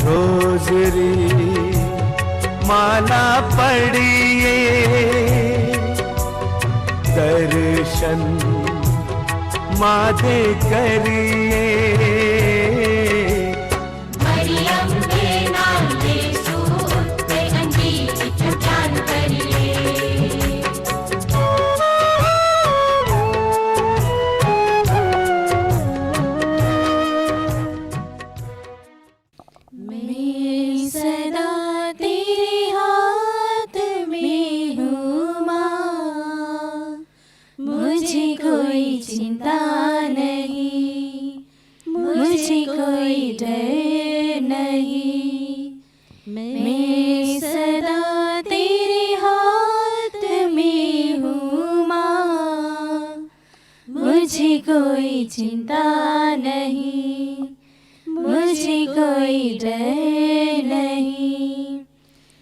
Rosary माला पढ़िए, दर्शन माँ दे करिए। मरियम के नाम यीशु उत्ते अंजीर उच्चारण करिए। मैं सदा तेरे हाथ में हूँ माँ, मुझे कोई चिंता नहीं, मुझे कोई डर नहीं। मैं सदा तेरे हाथ में हूँ माँ, मुझे कोई चिंता नहीं, मुझे कोई डर नहीं।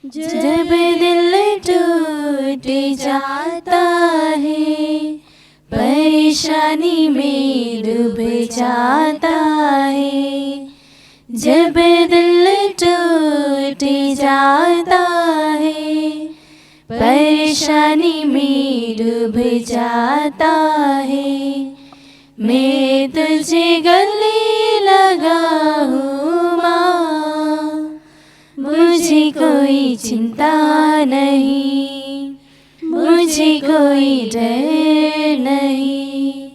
जब दिल टूट जाता है, परेशानी में डूब जाता है, जब दिल टूट जाता है, परेशानी में डूब जाता है, मैं तुझे गले लगा हूँ माँ, मुझे कोई चिंता नहीं, मुझे कोई डर नहीं।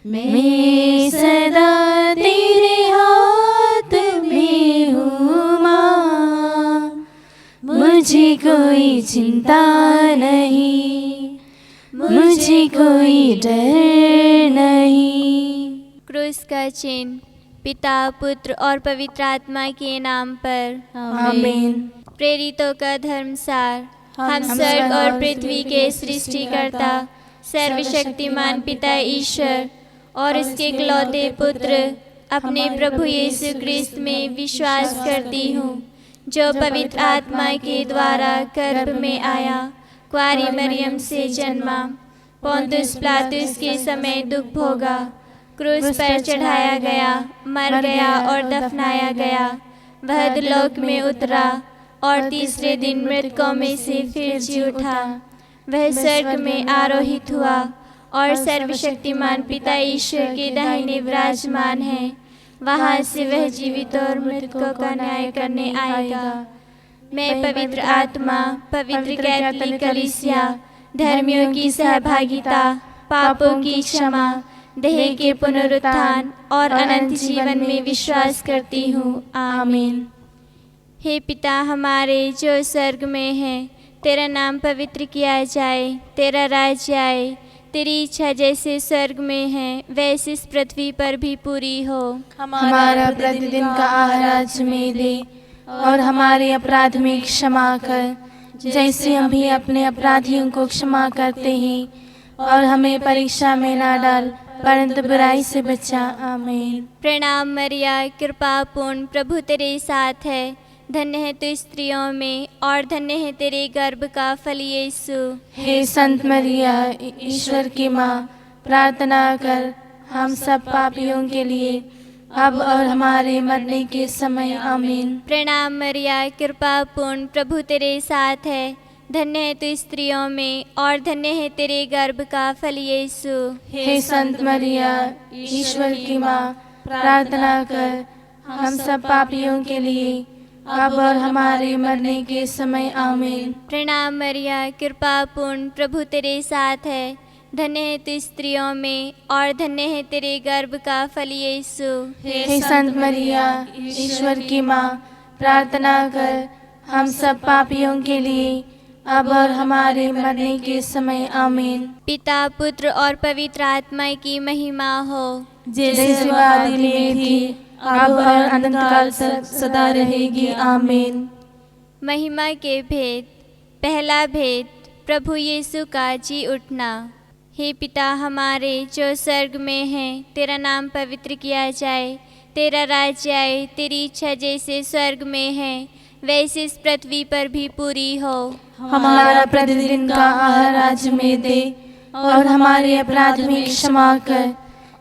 मैं सदा तेरे हाथ में हूँ माँ, मुझे कोई चिंता नहीं, मुझे कोई डर नहीं। क्रूस का चिन्ह पिता पुत्र और पवित्र आत्मा के नाम पर आमीन। प्रेरितों का धर्मसार। हम स्वर्ग और पृथ्वी के सृष्टिकर्ता सर्वशक्तिमान पिता ईश्वर और उसके इकलौते पुत्र अपने प्रभु यीशु क्रिस्त में विश्वास करती हूँ, जो पवित्र आत्मा के द्वारा गर्भ में आया, कुंवारी मरियम से जन्मा, पोंतुस पिलातुस के समय दुख भोगा, क्रूस पर चढ़ाया गया, मर गया और दफनाया गया, वह दुलोक में उतरा और तीसरे दिन मृतकों में से फिर जी उठा, वह स्वर्ग में आरोहित हुआ और सर्वशक्तिमान पिता ईश्वर के दाहिने विराजमान है। वहाँ से वह जीवित और मृतकों का न्याय करने आएगा। मैं पवित्र आत्मा, पवित्र कैथोलिक कलीसिया, धर्मियों की सहभागिता, पापों की क्षमा, देह के पुनरुत्थान और अनंत जीवन में विश्वास करती हूँ। आमीन। हे पिता हमारे जो स्वर्ग में है, तेरा नाम पवित्र किया जाए, तेरा राज्य आए, तेरी इच्छा जैसे स्वर्ग में है वैसे इस पृथ्वी पर भी पूरी हो। हमारा प्रतिदिन का आहार आज हमें दे, और हमारे अपराध में क्षमा कर, जैसे हम भी अपने अपराधियों को क्षमा करते हैं, और हमें परीक्षा में ना डाल, परंतु बुराई से बचा। आमीन। प्रणाम मरिया, कृपा पूर्ण, प्रभु तेरे साथ है, धन्य है तू स्त्रियों में और धन्य है तेरे गर्भ का फल यीशु। हे संत मरिया, ईश्वर की माँ, प्रार्थना कर हम सब पापियों के लिए, अब और हमारे मरने के समय। आमीन। प्रणाम मरिया, कृपा पूर्ण, प्रभु तेरे साथ है, धन्य है तू स्त्रियों में और धन्य है तेरे गर्भ का फल यीशु। हे संत मरिया, ईश्वर की माँ, प्रार्थना कर हम सब पापियों के लिए, अब और हमारे मरने के समय। आमीन। प्रणाम मरिया, कृपा पूर्ण, प्रभु तेरे साथ है, धन्य है तू स्त्रियों में और धन्य है तेरे गर्भ का फल यीशु। हे संत मरिया, ईश्वर की माँ, प्रार्थना कर हम सब पापियों के लिए, अब और हमारे मरने के समय। आमीन। पिता पुत्र और पवित्र आत्मा की महिमा हो, जैसे आदि में थी, अब और अनंत काल तक सदा रहेगी। आमीन। महिमा के भेद। पहला भेद, प्रभु यीशु का जी उठना। हे पिता हमारे जो स्वर्ग में है, तेरा नाम पवित्र किया जाए, तेरा राज्य आए, तेरी इच्छा जैसे स्वर्ग में है वैसे इस पृथ्वी पर भी पूरी हो। हमारा प्रतिदिन का आहार आज हमें दे, और हमारे अपराध में क्षमा कर,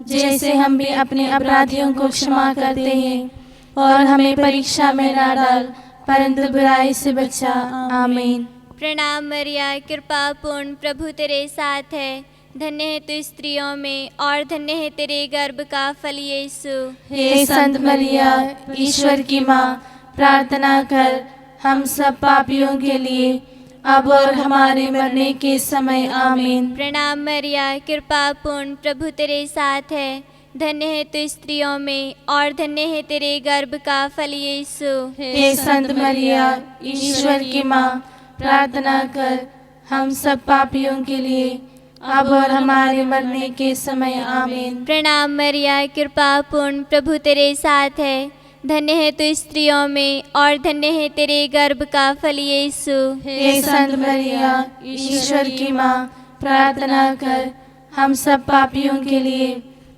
जैसे हम भी अपने अपराधियों को क्षमा करते हैं, और हमें परीक्षा में ना डाल, परंतु बुराई से बचा। आमीन। प्रणाम मरिया, कृपा पूर्ण, प्रभु तेरे साथ है। धन्य है तू स्त्रियों में और धन्य है तेरे गर्भ का फल यीशु। हे संत मरिया, ईश्वर की माँ, प्रार्थना कर हम सब पापियों के लिए, अब और हमारे मरने के समय। आमीन। प्रणाम मरिया, कृपा पूर्ण, प्रभु तेरे साथ है। धन्य है तू स्त्रियों में और धन्य है तेरे गर्भ का फल यीशु। हे संत मरिया, ईश्वर की माँ, प्रार्थना कर हम सब पापियों के लिए, अब और हमारे मरने के समय। आमीन। प्रणाम मरिया, कृपा पूर्ण, प्रभु तेरे साथ है। धन्य है तू स्त्रियों में और धन्य है तेरे गर्भ का फल यीशु। हे संत मरिया, ईश्वर की माँ, प्रार्थना कर हम सब पापियों के लिए,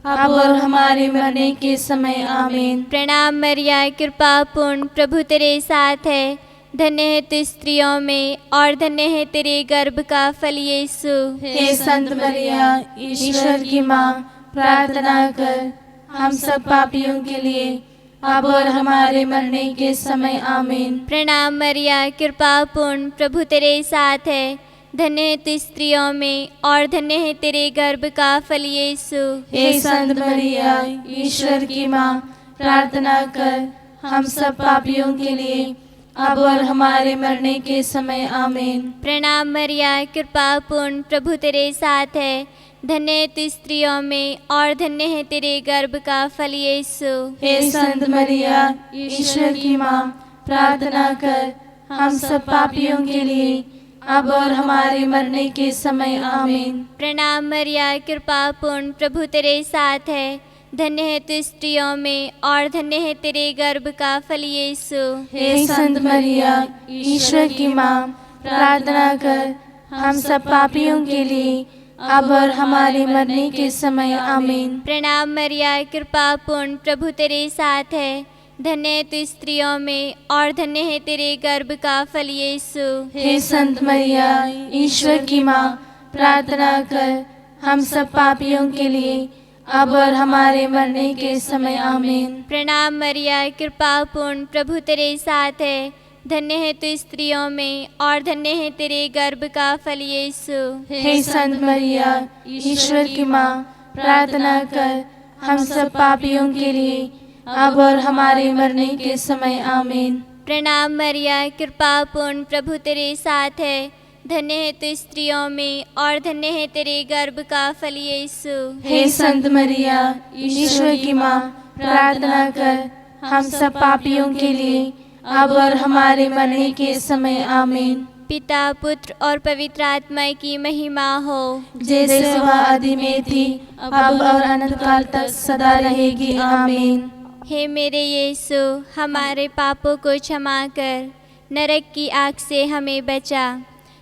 अब और हमारे मरने के समय। आमीन। प्रणाम मरिया, कृपा पूर्ण, प्रभु तेरे साथ है। धन्य है तू स्त्रियों में और धन्य है तेरे गर्भ का फल यीशु। हे संत मरिया, ईश्वर की माँ, प्रार्थना कर हम सब पापियों के लिए, अब और हमारे मरने के समय। आमीन। प्रणाम मरिया, कृपा पूर्ण, प्रभु तेरे साथ है। धन्य है तू स्त्रियों में और धन्य है तेरे गर्भ का फल यीशु। हे संत मरिया, ईश्वर की माँ, प्रार्थना कर हम सब पापियों के लिए, अब और हमारे मरने के समय। आमीन। प्रणाम मरिया, कृपा पूर्ण, प्रभु तेरे साथ है। धन्य है तू स्त्रियों में और धन्य है तेरे गर्भ का फल यीशु। हे संत मरिया, ईश्वर की माँ, प्रार्थना कर हम सब पापियों के लिए, अब और हमारे मरने के समय। आमीन। प्रणाम मरिया, कृपा पूर्ण, प्रभु तेरे साथ है। धन्य है तू स्त्रियों में और धन्य है तेरे गर्भ का फल यीशु। हे संत मरिया, ईश्वर की माँ, प्रार्थना कर हम सब पापियों के लिए, अब और हमारे मरने के समय। आमीन। प्रणाम मरिया, कृपा पूर्ण, प्रभु तेरे साथ है। धन्य है तू स्त्रियों में और धन्य है तेरे गर्भ का फल यीशु। हे संत मरिया, ईश्वर की माँ, प्रार्थना कर हम सब पापियों के लिए, अब और हमारे मरने के समय। आमीन। प्रणाम मरिया, कृपा पूर्ण, प्रभु तेरे साथ है। धन्य है तू स्त्रियों में और धन्य है तेरे गर्भ का फल यीशु। हे संत मरिया, ईश्वर की माँ, प्रार्थना कर हम सब पापियों के लिए, अब और हमारे मरने के समय। आमीन। प्रणाम मरिया, कृपा पूर्ण, प्रभु तेरे साथ है। धन्य है तू स्त्रियों में और धन्य है तेरे गर्भ का फल यीशु। हे संत मरिया, ईश्वर की माँ, प्रार्थना कर हम सब पापियों के लिए, अब और हमारे मरने के समय। आमीन। पिता, पुत्र और पवित्र आत्मा की महिमा हो, जैसे वह आदि में थी, अब और अनंत काल तक सदा रहेगी। आमीन। हे मेरे यीशु, हमारे पापों को क्षमा कर, नरक की आग से हमें बचा,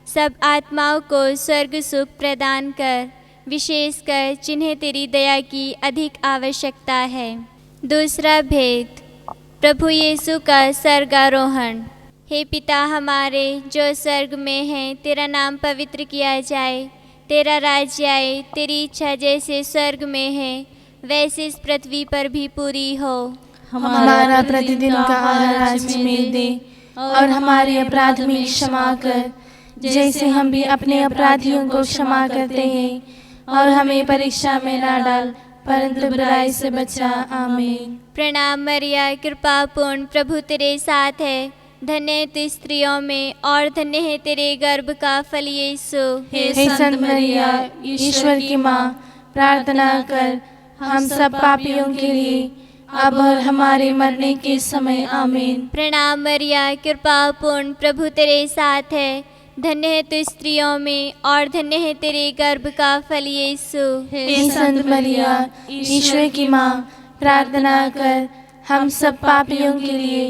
सब आत्माओं को स्वर्ग सुख प्रदान कर, विशेषकर जिन्हें तेरी दया की अधिक आवश्यकता है। दूसरा भेद, प्रभु यीशु का स्वर्गारोहण। हे पिता हमारे जो स्वर्ग में है, तेरा नाम पवित्र किया जाए, तेरा राज्य आए, तेरी इच्छा जैसे स्वर्ग में है वैसे इस पृथ्वी पर भी पूरी हो। हमारा प्रतिदिन का आहार आज हमें दे, और हमारे अपराध में क्षमा कर, जैसे हम भी अपने अपराधियों को क्षमा करते हैं, और हमें परीक्षा में ना डाल, परंतु बुराई से बचा। आमीन। प्रणाम मरिया, कृपा पूर्ण, प्रभु तेरे साथ है। धन्य है तू स्त्रियों में और धन्य है तेरे गर्भ का फल यीशु। हे संत मरिया, ईश्वर की माँ, प्रार्थना कर हम सब पापियों के लिए, अब और हमारे मरने के समय। आमीन। प्रणाम मरिया, कृपा पूर्ण, प्रभु तेरे साथ है। धन्य है तू स्त्रियों में और धन्य है तेरे गर्भ का फल यीशु। हे संत मरिया, ईश्वर की माँ, प्रार्थना कर हम सब पापियों के लिए,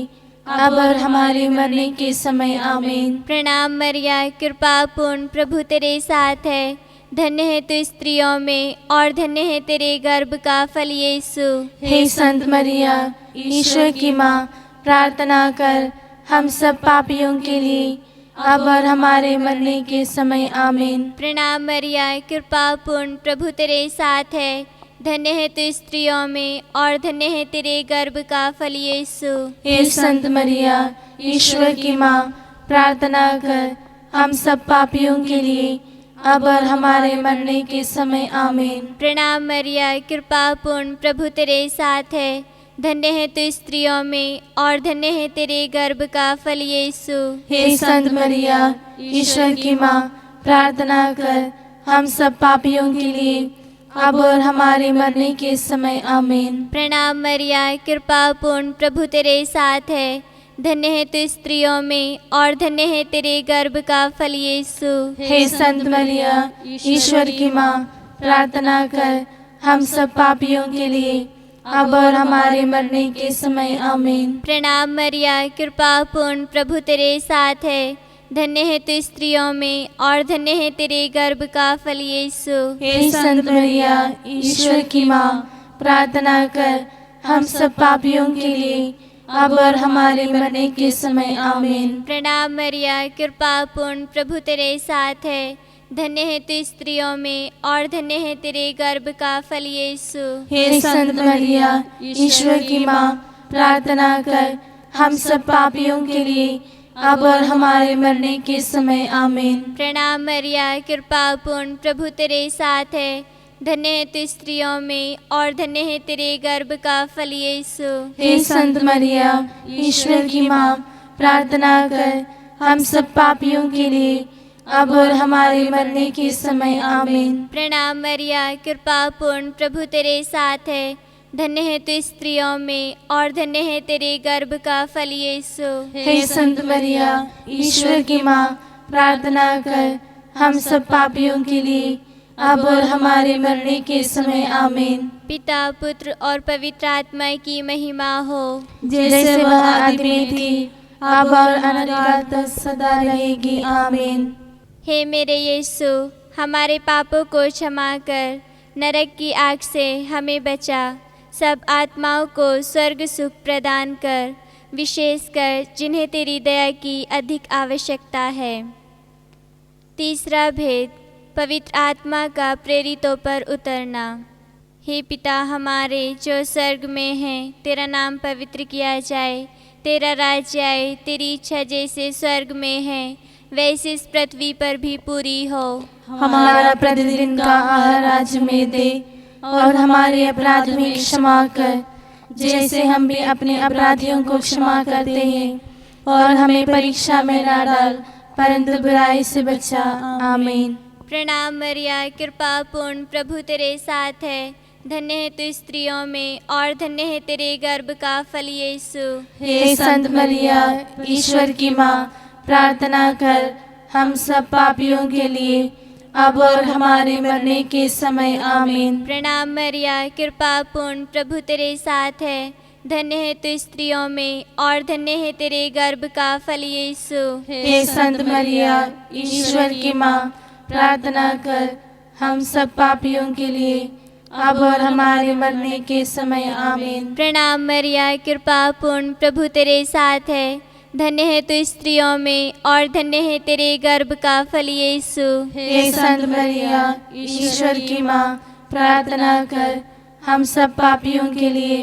अब और हमारे मरने के समय। आमीन। प्रणाम मरिया, कृपा पूर्ण, प्रभु तेरे साथ है। धन्य है तू स्त्रियों में और धन्य है तेरे गर्भ का फल यीशु। हे संत मरिया, ईश्वर की माँ, प्रार्थना कर हम सब पापियों के लिए, अब और हमारे मरने के समय। आमीन। प्रणाम मरिया, कृपा पूर्ण, प्रभु तेरे साथ है। धन्य है तू स्त्रियों में और धन्य है तेरे गर्भ का फल यीशु। हे संत मरिया, ईश्वर की माँ, प्रार्थना कर हम सब पापियों के लिए अब और हमारे मरने के समय आमीन। प्रणाम मरिया, कृपा पूर्ण, प्रभु तेरे साथ है, धन्य है तू स्त्रियों में और धन्य है तेरे गर्भ का फल यीशु। हे संत मरिया, ईश्वर की माँ, प्रार्थना कर हम सब पापियों के लिए अब और हमारे मरने के समय आमीन। प्रणाम मरिया, कृपा पूर्ण, प्रभु तेरे साथ है, धन्य है तू स्त्रियों में और धन्य है तेरे गर्भ का फल यीशु। हे संत मरिया, ईश्वर की माँ, प्रार्थना कर हम सब पापियों के लिए अब और हमारे मरने के समय आमीन। प्रणाम मरिया, कृपा पूर्ण, प्रभु तेरे साथ है, धन्य है तू स्त्रियों में और धन्य है तेरे गर्भ का फल यीशु। हे संत मरिया, ईश्वर की माँ, प्रार्थना कर हम सब पापियों के लिए अब और हमारे मरने के समय आमीन। प्रणाम मरिया, कृपा पूर्ण, प्रभु तेरे साथ है, धन्य है तू स्त्रियों में और धन्य है तेरे गर्भ का फल यीशु। हे संत मरिया, ईश्वर की माँ, प्रार्थना कर हम सब पापियों के लिए अब और हमारे मरने के समय आमीन। प्रणाम मरिया, कृपा पूर्ण, प्रभु तेरे साथ है, धन्य है तू स्त्रियों में और धन्य है तेरे गर्भ का फल यीशु। हे संत मरिया, ईश्वर की माँ, प्रार्थना कर हम सब पापियों के लिए अब और हमारे मरने के समय आमीन। प्रणाम मरिया, कृपा पूर्ण, प्रभु तेरे साथ है, धन्य है तू स्त्रियों में और धन्य है तेरे गर्भ का फल यीशु। हे संत मरिया, ईश्वर की माँ, प्रार्थना कर हम सब पापियों के लिए अब और हमारे मरने के समय आमीन। पिता, पुत्र और पवित्र आत्मा की महिमा हो, जैसे वह आदि में थी अब और अनंतकाल तक सदा रहेगी आमीन। हे मेरे यीशु, हमारे पापों को क्षमा कर, नरक की आग से हमें बचा, सब आत्माओं को स्वर्ग सुख प्रदान कर, विशेषकर जिन्हें तेरी दया की अधिक आवश्यकता है। तीसरा भेद, पवित्र आत्मा का प्रेरितों पर उतरना। हे पिता हमारे जो स्वर्ग में है, तेरा नाम पवित्र किया जाए, तेरा राज्य आए, तेरी इच्छा जैसे स्वर्ग में है वैसे इस पृथ्वी पर भी पूरी हो। हमारा प्रतिदिन का आहार आज में दे और हमारे अपराध में क्षमा कर, जैसे हम भी अपने अपराधियों को क्षमा करते हैं, और हमें परीक्षा में ना डाल परंतु बुराई से बचा। आमीन। प्रणाम मरिया, कृपा पूर्ण, प्रभु तेरे साथ है, धन्य है तू स्त्रियों में और धन्य है तेरे गर्भ का फल यीशु। हे संत मरिया, ईश्वर की माँ, प्रार्थना कर हम सब पापियों के लिए अब और हमारे मरने के समय आमीन। प्रणाम मरिया, कृपा पूर्ण, प्रभु तेरे साथ है, धन्य है तू स्त्रियों में और धन्य है तेरे गर्भ का फल यीशु। हे संत मरिया, ईश्वर की माँ, प्रार्थना कर हम सब पापियों के लिए अब और हमारे मरने के समय आमीन। प्रणाम मरिया, कृपा पूर्ण, प्रभु तेरे साथ है, धन्य है तू स्त्रियों में और धन्य है तेरे गर्भ का फल यीशु। हे संत मरिया, ईश्वर की माँ, प्रार्थना कर हम सब पापियों के लिए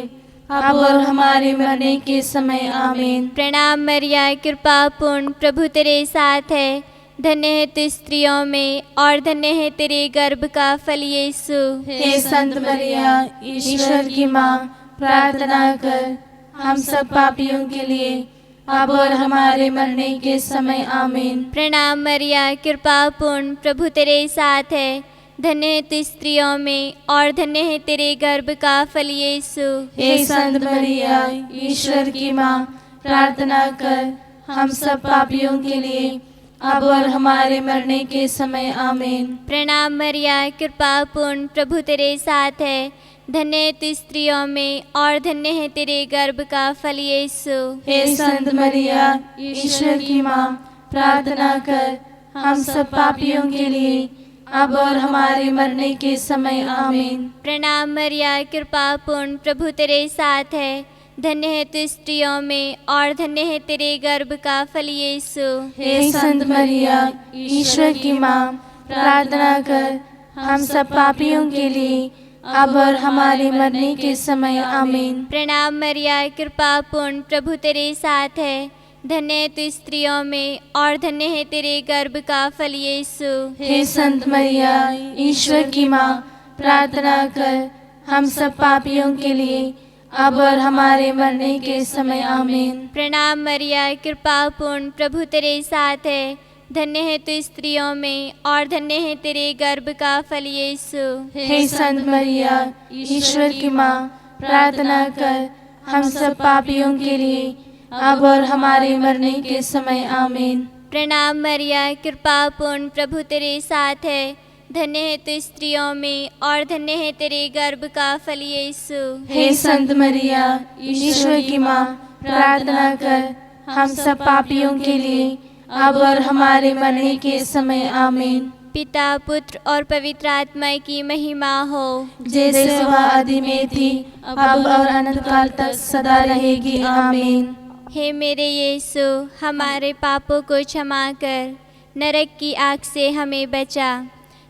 अब और हमारे मरने के समय आमीन। प्रणाम मरिया, कृपा पूर्ण, प्रभु तेरे साथ है, धन्य है तू स्त्रियों में और धन्य है तेरे गर्भ का फल यीशु। हे संत मरिया, ईश्वर की माँ, प्रार्थना कर हम सब पापियों के लिए अब और हमारे मरने के समय आमीन। प्रणाम मरिया, कृपा पूर्ण, प्रभु तेरे साथ है, धन्य है तू स्त्रियों में और धन्य है तेरे गर्भ का फल यीशु। हे संत मरिया, ईश्वर की माँ, प्रार्थना कर हम सब पापियों के लिए अब और हमारे मरने के समय आमीन। प्रणाम मरिया, कृपा पूर्ण, प्रभु तेरे साथ है, धन्य है तू स्त्रियों में और धन्य है तेरे गर्भ का फल यीशु। हे संत मरिया, ईश्वर की माँ, प्रार्थना कर हम सब पापियों के लिए अब और हमारे मरने के समय आमीन। प्रणाम मरिया, कृपा पूर्ण, प्रभु तेरे साथ है, धन्य है तू स्त्रियों में और धन्य है तेरे गर्भ का फल यीशु। हे संत मरिया, ईश्वर की माँ, प्रार्थना कर हम सब पापियों के लिए अब और हमारे मरने के समय आमीन। प्रणाम मरिया, कृपा पूर्ण, प्रभु तेरे साथ है, धन्य है तू स्त्रियों में और धन्य है तेरे गर्भ का फल यीशु। हे संत मरिया, ईश्वर की माँ, प्रार्थना कर हम सब पापियों के लिए अब और हमारे मरने के समय आमीन। प्रणाम मरिया, कृपा पूर्ण, प्रभु तेरे साथ है, धन्य है तू स्त्रियों में और धन्य है तेरे गर्भ का फल यीशु। हे संत मरिया, ईश्वर की माँ, प्रार्थना कर हम सब पापियों के लिए अब और हमारे मरने के समय आमीन। प्रणाम मरिया, कृपा पूर्ण, प्रभु तेरे साथ है, धन्य है तू स्त्रियों में और धन्य है तेरे गर्भ का फल यीशु। हे संत मरिया, ईश्वर की माँ, प्रार्थना कर हम सब पापियों के लिए अब और हमारे मरने के समय आमीन। पिता, पुत्र और पवित्र आत्मा की महिमा हो, जैसे वह आदि में थी अब और अनंत काल तक सदा रहेगी आमीन। हे मेरे यीशु, हमारे पापों को क्षमा कर, नरक की आग से हमें बचा,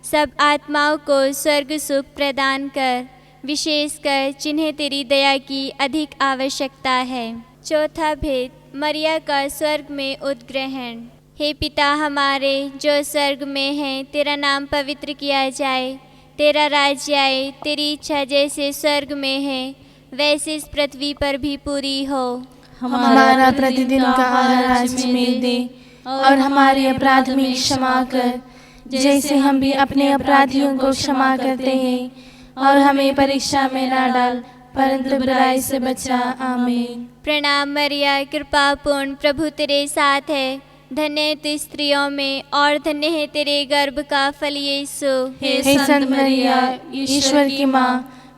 सब आत्माओं को स्वर्ग सुख प्रदान कर, विशेषकर जिन्हें तेरी दया की अधिक आवश्यकता है। चौथा भेद, मरिया का स्वर्ग में उद्ग्रहण। हे पिता हमारे जो स्वर्ग में है, तेरा नाम पवित्र किया जाए, तेरा राज्य आए, तेरी इच्छा जैसे स्वर्ग में है वैसे इस पृथ्वी पर भी पूरी हो। हमारा प्रतिदिन का आहार आज हमें दे और हमारे अपराध में क्षमा कर, जैसे हम भी अपने अपराधियों को क्षमा करते हैं, और हमें परीक्षा में ना डाल परंतु बुराई से बचा आमीन। प्रणाम मरिया, कृपा पूर्ण, प्रभु तेरे साथ है, धन्य है तू स्त्रियों में और धन्य है तेरे गर्भ का फल यीशु। हे संत मरिया, ईश्वर की माँ,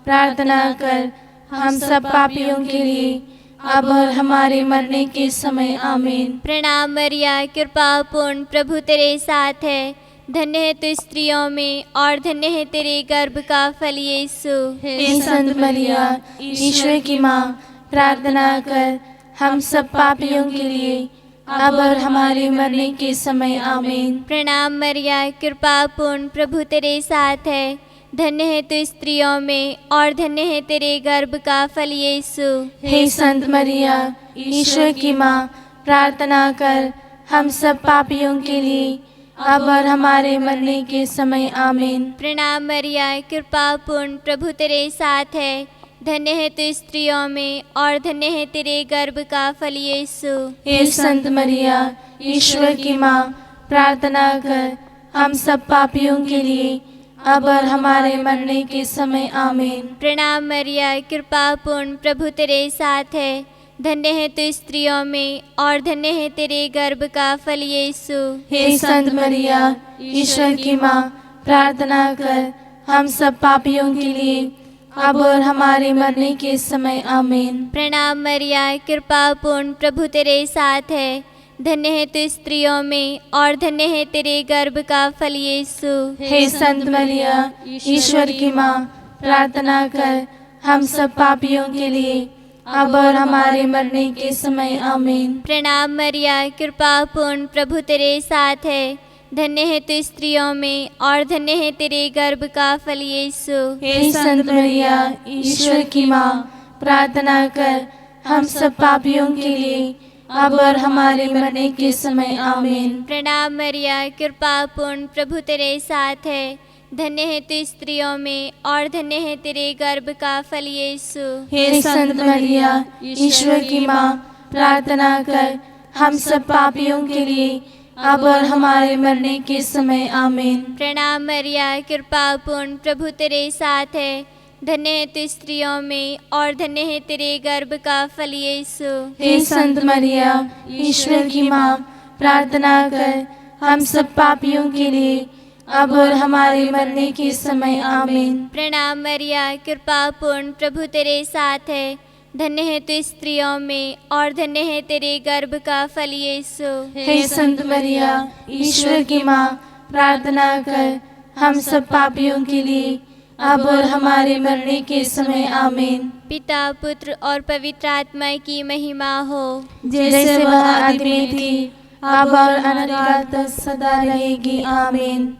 प्रार्थना कर हम सब पापियों के लिए अब और हमारे मरने के समय आमीन। प्रणाम मरिया, कृपा पूर्ण, प्रभु तेरे साथ है, धन्य है तू स्त्रियों में और धन्य है तेरे गर्भ का फल यीशु। हे संत मरिया, ईश्वर की माँ, प्रार्थना कर हम सब पापियों के लिए अब और हमारे मरने के समय आमीन। प्रणाम मरिया, कृपा पूर्ण, प्रभु तेरे साथ है, धन्य है तू स्त्रियों में और धन्य है तेरे गर्भ का फल यीशु। हे संत मरिया, ईश्वर की माँ, प्रार्थना कर हम सब पापियों के लिए अब और हमारे मरने के समय आमीन। प्रणाम मरिया, कृपा पूर्ण, प्रभु तेरे साथ है, धन्य है तू स्त्रियों में और धन्य है तेरे गर्भ का फल यीशु। हे संत मरिया, ईश्वर की माँ, प्रार्थना कर हम सब पापियों के लिए अब और हमारे मरने के समय आमीन। प्रणाम मरिया, कृपा पूर्ण, प्रभु तेरे साथ है, धन्य है तू स्त्रियों में और धन्य है तेरे गर्भ का फल यीशु। हे संत मरिया, ईश्वर की माँ, प्रार्थना कर हम सब पापियों के लिए अब और हमारे मरने के समय आमीन। प्रणाम मरिया, कृपा पूर्ण, प्रभु तेरे साथ है, धन्य है तू स्त्रियों में और धन्य है तेरे गर्भ का फल यीशु। हे संत मरिया, ईश्वर की माँ, प्रार्थना कर हम सब पापियों के लिए अब और हमारे मरने के समय आमीन। प्रणाम मरिया, कृपा पूर्ण, प्रभु तेरे साथ है, धन्य है तू स्त्रियों में और धन्य है तेरे गर्भ का फल यीशु। हे संत मरिया, ईश्वर की माँ, प्रार्थना कर हम सब पापियों के लिए अब और हमारे मरने के समय आमीन। प्रणाम मरिया, कृपा पूर्ण, प्रभु तेरे साथ है, धन्य है तू स्त्रियों में और धन्य है तेरे गर्भ का फल यीशु। हे संत मरिया, ईश्वर की माँ, प्रार्थना कर हम सब पापियों के लिए अब और हमारे मरने के समय आमीन। प्रणाम मरिया, कृपा पूर्ण, प्रभु तेरे साथ है, धन्य है तू स्त्रियों में और धन्य है तेरे गर्भ का फल यीशु। हे संत मरिया, ईश्वर की माँ, प्रार्थना कर हम सब पापियों के लिए अब और हमारे मरने के समय आमीन। प्रणाम मरिया, कृपा पूर्ण, प्रभु तेरे साथ है, धन्य है तू स्त्रियों में और धन्य है तेरे गर्भ का फल यीशु। हे संत मरिया, ईश्वर की माँ, प्रार्थना कर हम सब पापियों के लिए अब और हमारे मरने के समय आमीन। पिता, पुत्र और पवित्र आत्मा की महिमा हो, जैसे वह आदि में थी अब और अनंत काल तक सदा रहेगी आमीन।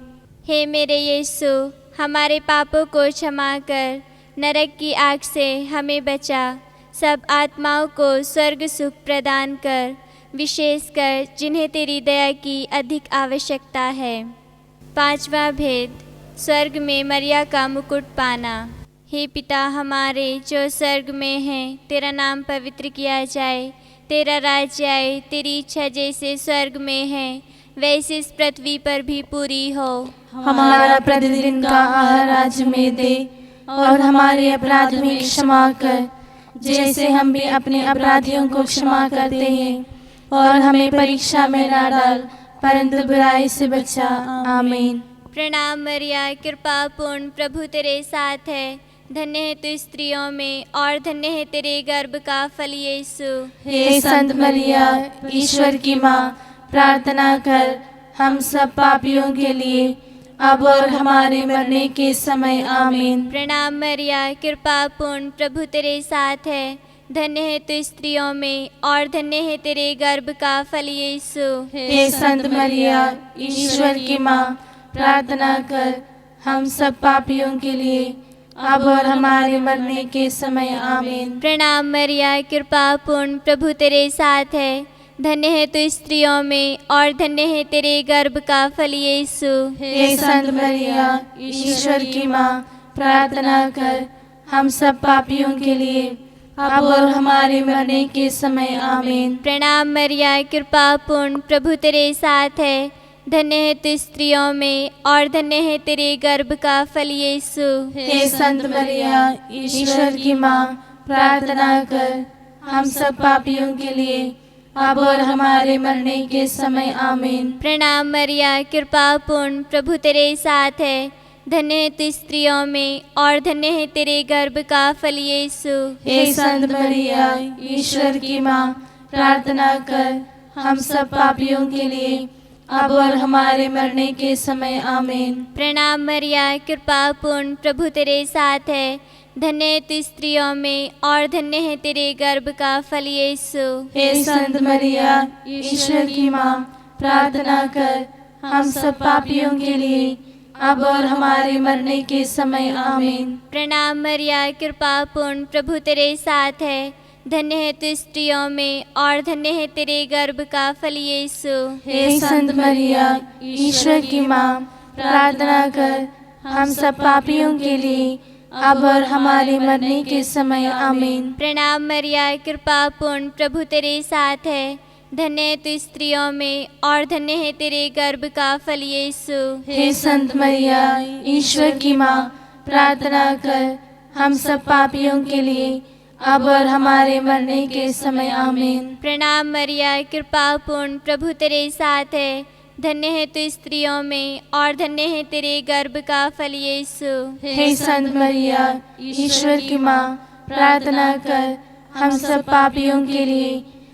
हे मेरे यीशु, हमारे पापों को क्षमा कर, नरक की आग से हमें बचा। सब आत्माओं को स्वर्ग सुख प्रदान कर, विशेषकर जिन्हें तेरी दया की अधिक आवश्यकता है। पांचवा भेद, स्वर्ग में मरिया का मुकुट पाना। हे पिता हमारे जो स्वर्ग में है, तेरा नाम पवित्र किया जाए, तेरा राज्य आए, तेरी इच्छा जैसे स्वर्ग में है वैसे इस पृथ्वी पर भी पूरी हो। हमारा प्रतिदिन का आहार आज हमें दे, और हमारे अपराध भी क्षमा कर, जैसे हम भी अपने अपराधियों को क्षमा करते हैं, और हमें परीक्षा में न डाल, परंतु बुराई से बचा। आमीन। प्रणाम मरिया, कृपा पूर्ण, प्रभु तेरे साथ है। धन्य है तू स्त्रियों में, और धन्य है तेरे गर्भ का फल यीशु। हे संत मरिया, ईश्वर की माँ, प्रार्थना कर हम सब पापियों के लिए, अब और हमारे मरने के समय। आमीन। प्रणाम मरिया, कृपा पूर्ण, प्रभु तेरे साथ है। धन्य है तू स्त्रियों में, और धन्य है तेरे गर्भ का फल यीशु। हे संत मरिया, ईश्वर की माँ, प्रार्थना कर हम सब पापियों के लिए, अब और हमारे मरने के समय। आमीन। प्रणाम मरिया, कृपा पूर्ण, प्रभु तेरे साथ है। धन्य है तू स्त्रियों में, और धन्य है तेरे गर्भ का फल यीशु। हे संत मरिया, ईश्वर की माँ, प्रार्थना कर हम सब पापियों के लिए, अब और हमारे मरने के समय। आमीन। प्रणाम मरिया, कृपा पूर्ण, प्रभु तेरे साथ है। धन्य है तू स्त्रियों में, और धन्य है तेरे गर्भ का फल यीशु। हे संत मरिया, ईश्वर की माँ, प्रार्थना कर हम सब पापियों के लिए, अब और हमारे मरने के समय। आमीन। प्रणाम मरिया, कृपा पूर्ण, प्रभु तेरे साथ है। धन्य है तू स्त्रियों में, और धन्य है तेरे गर्भ का फल यीशु। हे संत मरिया, ईश्वर की माँ, प्रार्थना कर हम सब पापियों के लिए, अब और हमारे मरने के समय। आमीन। प्रणाम मरिया, कृपा पूर्ण, प्रभु तेरे साथ है। धन्य है तू स्त्रियों में, और धन्य है तेरे गर्भ का फल यीशु। हे संत मरिया, ईश्वर की माँ, प्रार्थना कर हम सब पापियों के लिए, अब और हमारे मरने के समय। आमीन। प्रणाम मरिया, कृपा पूर्ण, प्रभु तेरे साथ है। धन्य है तू स्त्रियों में, और धन्य है तेरे गर्भ का फल यीशु। हे संत मरिया, ईश्वर की माँ, प्रार्थना कर हम सब पापियों के लिए, अब और हमारे मरने के समय। आमीन। प्रणाम मरिया, कृपा पूर्ण, प्रभु तेरे साथ है। धन्य है तू स्त्रियों में, और धन्य है तेरे गर्भ का फल यीशु। हे संत मरिया, ईश्वर की माँ, प्रार्थना कर हम सब पापियों के लिए, अब और हमारे मरने के समय। आमीन। प्रणाम मरिया, कृपा पूर्ण, प्रभु तेरे साथ है। धन्य है तू स्त्रियों में, और धन्य है तेरे गर्भ का फल यीशु। हे संत मरिया, ईश्वर की माँ, प्रार्थना कर हम सब पापियों के लिए,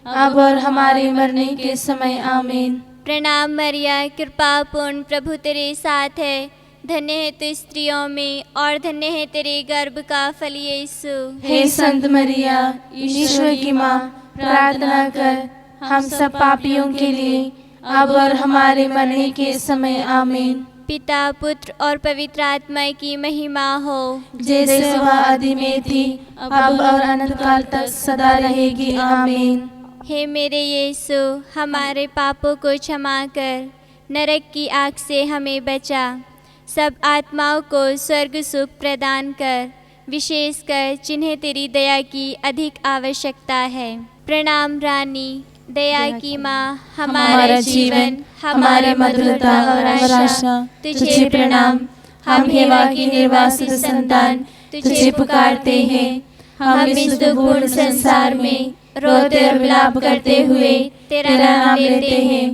अब और हमारे मरने के समय। आमीन। प्रणाम मरिया, कृपा पूर्ण, प्रभु तेरे साथ है। धन्य है तू स्त्रियों में, और धन्य है तेरे गर्भ का फल यीशु। हे संत मरिया, ईश्वर की माँ, प्रार्थना कर हम सब पापियों के लिए, अब और हमारे मरने के समय। आमीन। पिता, पुत्र और पवित्र आत्मा की महिमा हो, जैसे वह आदि में थी, अब और अनंत काल तक सदा रहेगी। आमीन। हे मेरे यीशु, हमारे पापों को क्षमा कर, नरक की आग से हमें बचा। सब आत्माओं को स्वर्ग सुख प्रदान कर, विशेषकर जिन्हें तेरी दया की अधिक आवश्यकता है। प्रणाम रानी, दया की माँ, हमारा जीवन, हमारी मधुरता और आशा, तुझे प्रणाम। हम हेवा की निर्वासित संतान तुझे पुकारते हैं। हम इस दुर्गुण संसार में रोते और विलाप करते हुए तेरा नाम लेते हैं।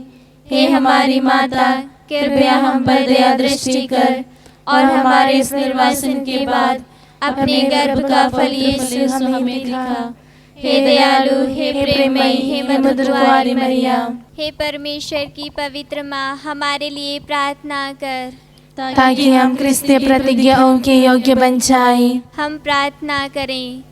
हे हमारी माता, कृपया हम पर दया दृष्टि कर, और हमारे इस निर्वासन के बाद अपने गर्भ का फल यीशु हमें दिखा। हे दयालु, हे प्रेममयी, हे मधुर मरिया, हे परमेश्वर की पवित्र माँ, हमारे लिए प्रार्थना कर, ताकि हम क्रिस्तीय प्रतिज्ञाओं के योग्य बन जाएं। हम प्रार्थना करें।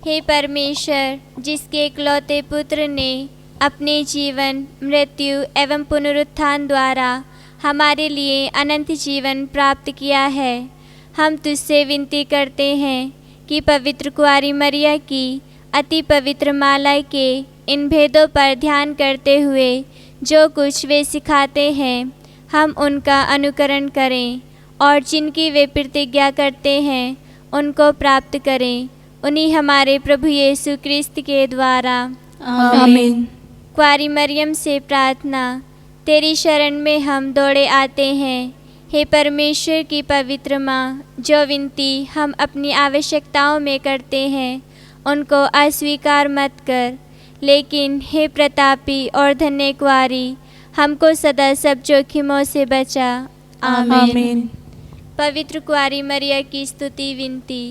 हे परमेश्वर, जिसके इकलौते पुत्र ने अपने जीवन, मृत्यु एवं पुनरुत्थान द्वारा हमारे लिए अनंत जीवन प्राप्त किया है, हम तुझसे विनती करते हैं कि पवित्र कुंवारी मरिया की अति पवित्र माला के इन भेदों पर ध्यान करते हुए जो कुछ वे सिखाते हैं हम उनका अनुकरण करें और जिनकी वे प्रतिज्ञा करते हैं उनको प्राप्त करें, उन्हीं हमारे प्रभु यीशु क्रिस्त के द्वारा। आमीन। कुंवारी मरियम से प्रार्थना। तेरी शरण में हम दौड़े आते हैं, हे परमेश्वर की पवित्र माँ, जो विनती हम अपनी आवश्यकताओं में करते हैं उनको अस्वीकार मत कर, लेकिन हे प्रतापी और धन्य कुंवारी, हमको सदा सब जोखिमों से बचा। आमीन। पवित्र कुंवारी मरिया की स्तुति विनती।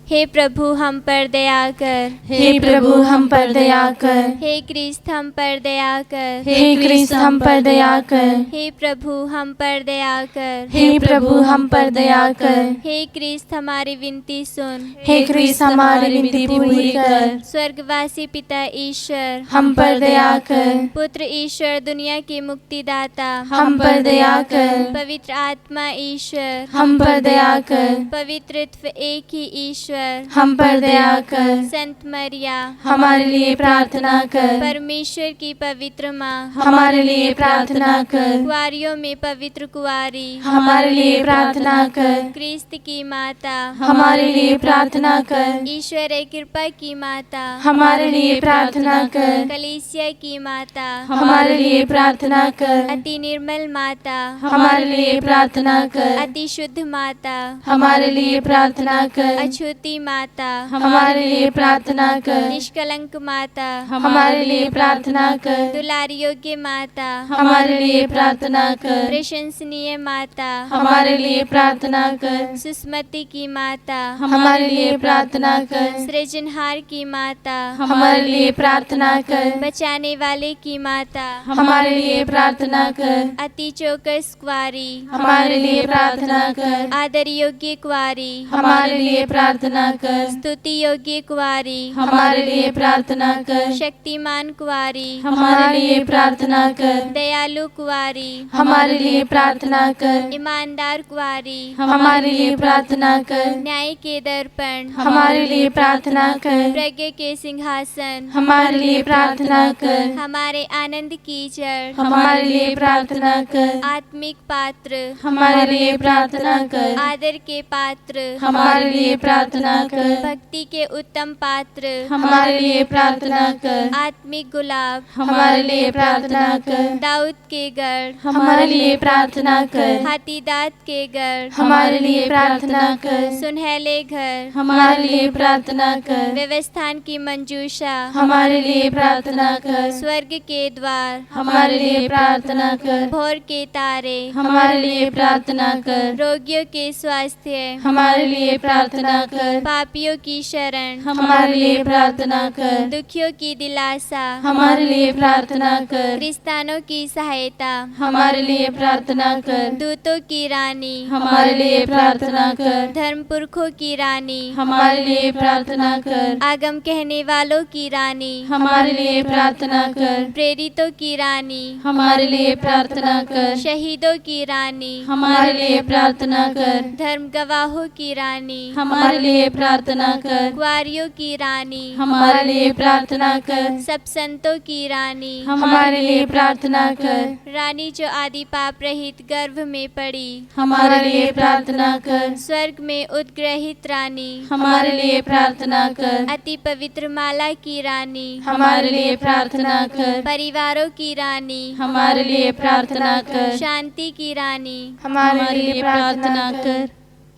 हे प्रभु हम पर दया कर, हे प्रभु हम पर दया कर, हे क्रिस्त हम पर दया कर, हे क्रिस्त हम पर दया कर, हे प्रभु हम पर दया कर, हे प्रभु हम पर दया कर, हे क्रिस्त हमारी विनती सुन, हे क्रिस्त हमारी विनती पूरी कर, स्वर्गवासी पिता ईश्वर हम पर दया कर, पुत्र ईश्वर दुनिया की मुक्तिदाता हम पर दया कर, पवित्र आत्मा ईश्वर हम पर दया कर, पवित्रत्व एक ही ईश्वर हम पर दया कर, संत मरिया हमारे लिए प्रार्थना कर, परमेश्वर की पवित्र माँ हमारे लिए प्रार्थना कर, कुंवारियों में पवित्र कुंवारी हमारे लिए प्रार्थना कर, क्रिस्त की माता हमारे लिए प्रार्थना कर, ईश्वर कृपा की माता हमारे लिए प्रार्थना कर, कलीसिया की माता हमारे लिए प्रार्थना कर, अति निर्मल माता हमारे लिए प्रार्थना कर, अति शुद्ध माता हमारे लिए प्रार्थना कर, अछूती माता हमारे लिए प्रार्थना कर, निष्कलंक माता हमारे लिए प्रार्थना कर, दुलारी योग्य माता हमारे लिए प्रार्थना कर, प्रशंसनीय माता हमारे लिए प्रार्थना कर, सुस्मति की माता हमारे लिए प्रार्थना कर, सृजनहार की माता हमारे लिए प्रार्थना कर, बचाने वाले की माता हमारे लिए प्रार्थना कर, अति चौकस कुंवारी हमारे लिए प्रार्थना कर, आदर योग्य कुंवारी हमारे लिए प्रार्थना कर, स्तुति योग्य कुंवारी हमारे लिए प्रार्थना कर, शक्तिमान कुंवारी हमारे लिए प्रार्थना कर, दयालु कुंवारी हमारे लिए प्रार्थना कर, ईमानदार कुंवारी हमारे लिए प्रार्थना कर, न्याय के दर्पण हमारे लिए प्रार्थना कर, प्रज्ञा के सिंहासन हमारे लिए प्रार्थना कर, हमारे आनंद की जड़ हमारे लिए प्रार्थना कर, आत्मिक पात्र हमारे लिए प्रार्थना कर, आदर के पात्र हमारे लिए प्रार्थना कर, भक्ति के उत्तम पात्र हमारे लिए प्रार्थना कर, आत्मिक गुलाब हमारे लिए प्रार्थना कर, दाऊद के गढ़ हमारे लिए प्रार्थना कर, हाथी दांत के गढ़ हमारे लिए प्रार्थना कर, सुनहले घर हमारे लिए प्रार्थना कर, व्यवस्थान की मंजूषा हमारे लिए प्रार्थना कर, स्वर्ग के द्वार हमारे लिए प्रार्थना कर, भोर के तारे हमारे लिए प्रार्थना कर, रोगियों के स्वास्थ्य हमारे लिए प्रार्थना कर, पापियों की शरण हमारे लिए प्रार्थना कर, दुखियों की दिलासा हमारे लिए प्रार्थना कर, क्रिस्तानों की सहायता हमारे लिए प्रार्थना कर, दूतों की रानी हमारे लिए प्रार्थना कर, धर्म पुरखों की रानी हमारे लिए प्रार्थना कर, आगम कहने वालों की रानी हमारे लिए प्रार्थना कर, प्रेरितों की रानी हमारे लिए प्रार्थना कर, शहीदों की रानी हमारे लिए प्रार्थना कर, धर्म गवाहों की रानी हमारे लिए प्रार्थना कर, कुंवारियों की रानी हमारे लिए प्रार्थना कर, सब संतों की रानी हमारे लिए प्रार्थना कर, रानी जो आदि पाप रहित गर्भ में पड़ी हमारे लिए प्रार्थना कर, स्वर्ग में उद्ग्रहित रानी हमारे लिए प्रार्थना कर, अति पवित्र माला की रानी हमारे लिए प्रार्थना कर, परिवारों की रानी हमारे लिए प्रार्थना कर, शांति की रानी हमारे लिए प्रार्थना कर,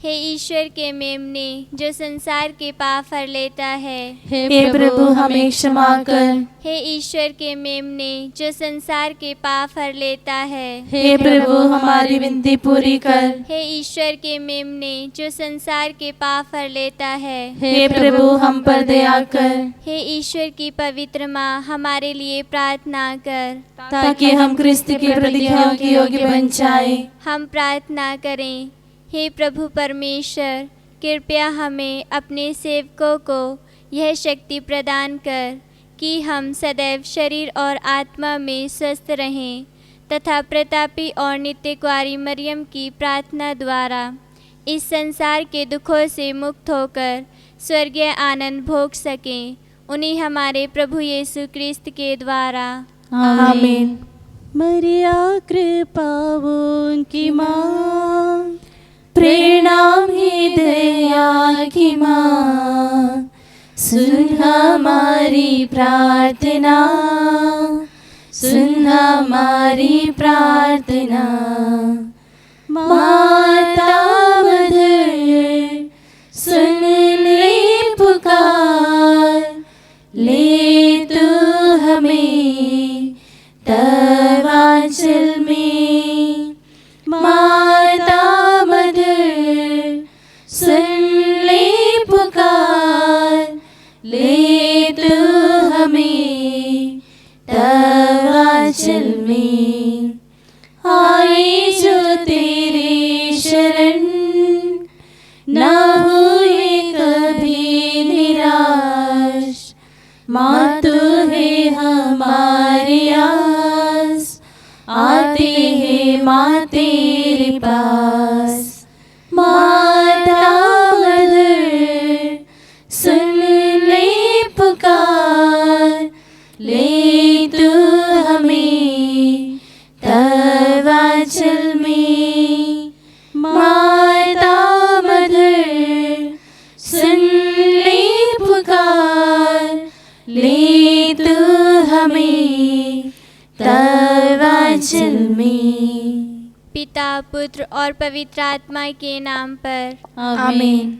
हे ईश्वर के मेमने जो संसार के पाप हर लेता है, हे प्रभु हमें क्षमा कर, हे ईश्वर के मेमने जो संसार के पाप हर लेता है, हे प्रभु हमारी विनती पूरी कर, हे ईश्वर के मेमने जो संसार के पाप हर लेता है, हे प्रभु हम पर दया कर, हे ईश्वर की पवित्र माँ हमारे लिए प्रार्थना कर, ताकि हम क्रिस्त की प्रतिज्ञाओं के योग्य बन जाएं। हम प्रार्थना करें। हे प्रभु परमेश्वर, कृपया हमें अपने सेवकों को यह शक्ति प्रदान कर कि हम सदैव शरीर और आत्मा में स्वस्थ रहें तथा प्रतापी और नित्य कुंवारी मरियम की प्रार्थना द्वारा इस संसार के दुखों से मुक्त होकर स्वर्गीय आनंद भोग सकें, उन्हीं हमारे प्रभु यीशु क्रिस्त के द्वारा। आमीन। मरिया कृपाओं की माँ, प्रणाम ही दया की माँ, सुन हमारी प्रार्थना, सुन हमारी प्रार्थना। माता मधुर सुन ले पुकार, ले तू हमें तब आंचल में। माता मधुर सुन ले पुकार, ले तू हमें तब आंचल में। आए जो तेरे शरण, न हुए कभी निराश। माँ तू है हमारी आस, आते हैं माँ तेरे पास। माता मधुर सुन ले पुकार, ले तू हमें तब आंचल में। माता मधुर सुन ले पुकार, ले तू हमें तब आंचल में। पिता, पुत्र और पवित्र आत्मा के नाम पर। आमीन।